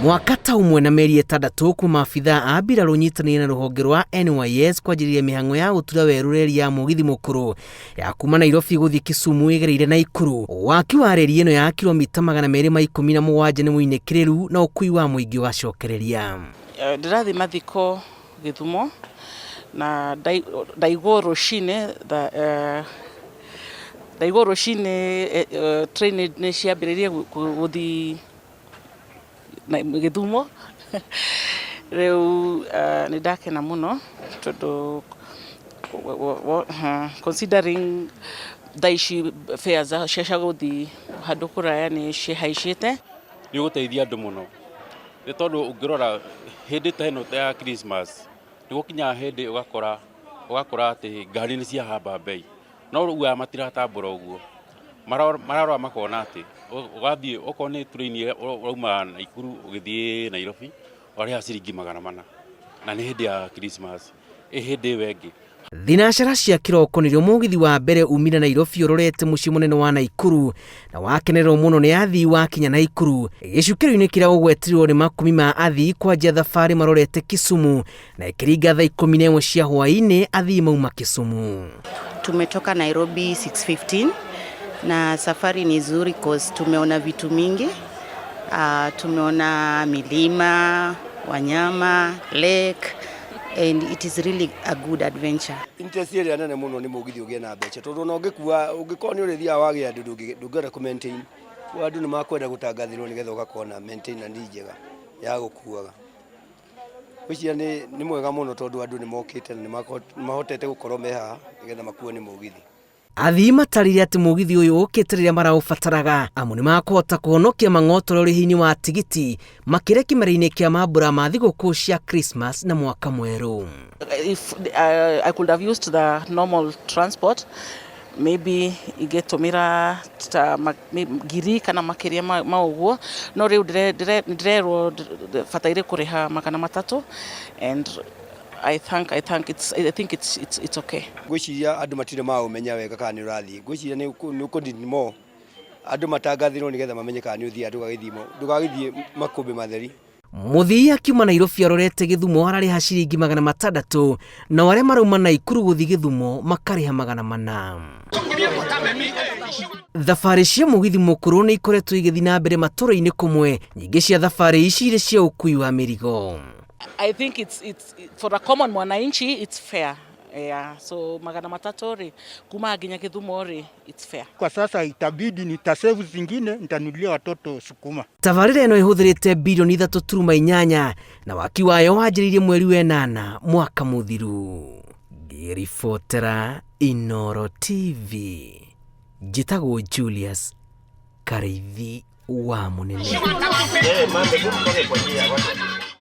Mwaka umwe na meri 6 kuma maabitha a mbirarũ nyitanĩire na rũhonge rwa NYS kwanjĩrĩria mĩhang'o ya gũtura werũ ya mũgithi mũkũrũ ya kuma Nairobi gũthiĩ Kisumu ĩgereire Naikuru. Waki wa reri ĩno ya kilomita 217 nĩ mũinĩkĩrĩru na ũkui wa mũingĩ ũgacokereria. Ndĩrathiĩ mathiko Gĩthumo na ndaigwo rũcinĩ train nĩ ciambĩrĩirie gũthiĩ Gĩthumo. Rĩu nĩ ndakena mũno tondũ considering thaici fares cia gũthiĩ handũ kũraya nĩ cihaicĩte. Nĩ gũteithia andũ mũno nĩ tondũ ũngĩrora hĩndĩ ta ĩno ya Christmas nĩ gũkinya hĩndĩ ũgakora atĩ ngari nĩ ciahamba bei, no rĩu matiratambũra ũguo, mararora makona atĩ ũgathiĩ okorwo nĩ train urauma Naikuru ũgĩthiĩ Nairobi ũrĩha ciringi 400 na nĩ hĩndĩ ya Christmas, hĩndĩ wengĩ. Thinacara cia kiroko nĩrĩo mũgithi wa mbere umire Nairobi ũrorete mũciĩ mũnene wa Naikuru na wakenererwo mũno nĩ athii wakinya Naikuru. Gĩcukĩro-inĩ kĩrĩa ũgwetirwo nĩ makumi ma athii kwanjia thabarĩ marorete Kisumu na ĩkĩringa thaa 11 cia hwaĩ-inĩ athii mauma Kisumu. Tumetoka Nairobi 6:15 na safari ni nzuri cause tumeona vitu mingi. Tumeona milima, wanyama, lake, and it is really a good adventure. Interest ĩrĩa nene mũno nĩ mũgithi ũgĩe na mbeca tondũ no ũngĩkorwo nĩ ũrĩthia wagĩa ndũngĩhota ku maintain. Andũ nĩ makwenda gũtangathĩrwo nĩgetha ũgakona maintenance njega ya gũkuaga. Ũcio nĩ mwega mũno tondũ andũ nĩ mokĩte na nĩ mahotete gũkorwo me haha nĩgetha makuo nĩ mũgithi. Athii matarire atĩ mũgithi ũyũ ũkĩte rĩrĩa maraũbataraga amu nĩ makũhota kũhonokia mang'otoro ũrĩhi-inĩ wa tigiti makĩria kĩmera-inĩ kĩa mambura ma thigũkũ cia Christmas na mwaka mwerũ. If I could have used the normal transport, maybe igetumira ngiri kana makĩria ma ũguo, no rĩu ndĩrerwo bataire kũrĩha 300 and I think it's okay. Gwĩciria andũ matirĩ maũmenya wega kana nĩ ũrathiĩ. Gwĩciria nĩ ũkũndinimo andũ matangathĩrwo nĩgetha mamenye kana nĩ ũthiĩ ndũgagĩthiĩ makũmbĩ matheri. Mũthii akiuma Nairobi arorete Gĩthumo ararĩha ciringi 600 na arĩa marauma Naikuru gũthiĩ Gĩthumo makarĩha 400. Thabarĩ cia mũgithi mũkũrũ nĩ ikoretwo igĩthiĩ na mbere matũra-inĩ kũmwe, nyingĩ cia thabarĩ ici irĩ cia ũkui wa mĩrigo. I think it's for a common mwananchi it's fair. Yeah, so 300 kuma nginya Gĩthumo it's fair. Kwa sasa itabidi nitasave zingine nitanunulia watoto sukuma. Tabarĩra ĩno ĩhũthĩrĩte bilioni 3.8 na waki wayo wanjĩrĩirie mweri wa 8 mwaka mũthiru. Ngĩribotera Inooro TV. Njĩtagwo Julius Kareithi wa Mũnene.